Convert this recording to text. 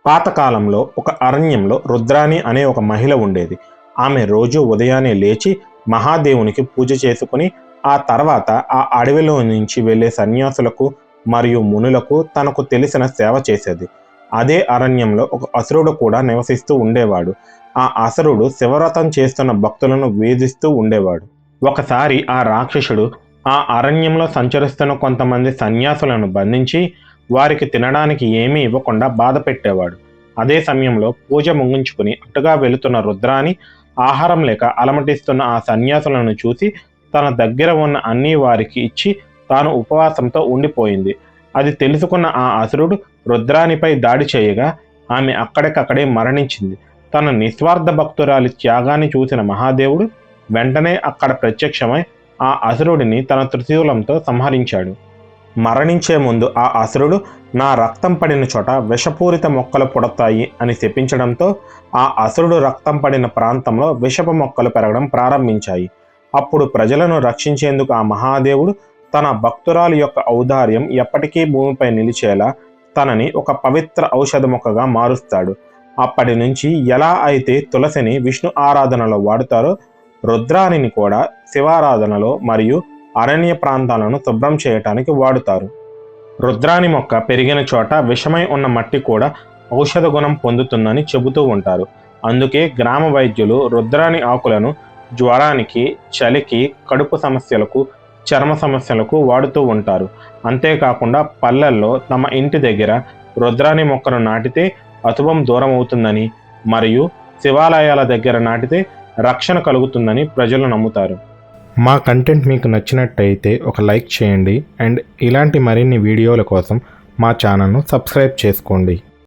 పాతకాలంలో ఒక అరణ్యంలో రుద్రాణి అనే ఒక మహిళ ఉండేది. ఆమె రోజు ఉదయాన్నే లేచి మహాదేవునికి పూజ చేసుకుని ఆ తర్వాత ఆ అడవిలో నుంచి వెళ్ళే సన్యాసులకు మరియు మునులకు తనకు తెలిసిన సేవ చేసేది. అదే అరణ్యంలో ఒక అసురుడు కూడా నివసిస్తూ ఉండేవాడు. ఆ అసురుడు శివవ్రతం చేస్తున్న భక్తులను వేధిస్తూ ఉండేవాడు. ఒకసారి ఆ రాక్షసుడు ఆ అరణ్యంలో సంచరిస్తున్న కొంతమంది సన్యాసులను బంధించి వారికి తినడానికి ఏమీ ఇవ్వకుండా బాధ పెట్టేవాడు. అదే సమయంలో పూజ ముగించుకుని అటుగా వెళుతున్న రుద్రాని ఆహారం లేక అలమటిస్తున్న ఆ సన్యాసులను చూసి తన దగ్గర ఉన్న అన్నీ వారికి ఇచ్చి తాను ఉపవాసంతో ఉండిపోయింది. అది తెలుసుకున్న ఆ అసురుడు రుద్రానిపై దాడి చేయగా ఆమె అక్కడికక్కడే మరణించింది. తన నిస్వార్థ భక్తురాలి త్యాగాన్ని చూసిన మహాదేవుడు వెంటనే అక్కడ ప్రత్యక్షమై ఆ అసురుడిని తన త్రిశూలంతో సంహరించాడు. మరణించే ముందు ఆ అసురుడు నా రక్తం పడిన చోట విషపూరిత మొక్కలు పుడతాయి అని శపించడంతో ఆ అసురుడు రక్తం పడిన ప్రాంతంలో విషపు మొక్కలు పెరగడం ప్రారంభించాయి. అప్పుడు ప్రజలను రక్షించేందుకు ఆ మహాదేవుడు తన భక్తురాలి యొక్క ఔదార్యం ఎప్పటికీ భూమిపై నిలిచేలా తనని ఒక పవిత్ర ఔషధ మొక్కగా మారుస్తాడు. అప్పటి నుంచి ఎలా అయితే తులసిని విష్ణు ఆరాధనలో వాడుతారో రుద్రాణిని కూడా శివారాధనలో మరియు అరణ్య ప్రాంతాలను శుభ్రం చేయటానికి వాడుతారు. రుద్రాణి మొక్క పెరిగిన చోట విషమై ఉన్న మట్టి కూడా ఔషధ గుణం పొందుతుందని చెబుతూ ఉంటారు. అందుకే గ్రామ వైద్యులు రుద్రాణి ఆకులను జ్వరానికి, చలికి, కడుపు సమస్యలకు, చర్మ సమస్యలకు వాడుతూ ఉంటారు. అంతేకాకుండా పల్లెల్లో తమ ఇంటి దగ్గర రుద్రాణి మొక్కను నాటితే అశుభం దూరం అవుతుందని మరియు శివాలయాల దగ్గర నాటితే రక్షణ కలుగుతుందని ప్రజలు నమ్ముతారు. మా కంటెంట్ మీకు నచ్చినట్టయితే ఒక లైక్ చేయండి అండ్ ఇలాంటి మరిన్ని వీడియోల కోసం మా ఛానల్ను సబ్స్క్రైబ్ చేసుకోండి.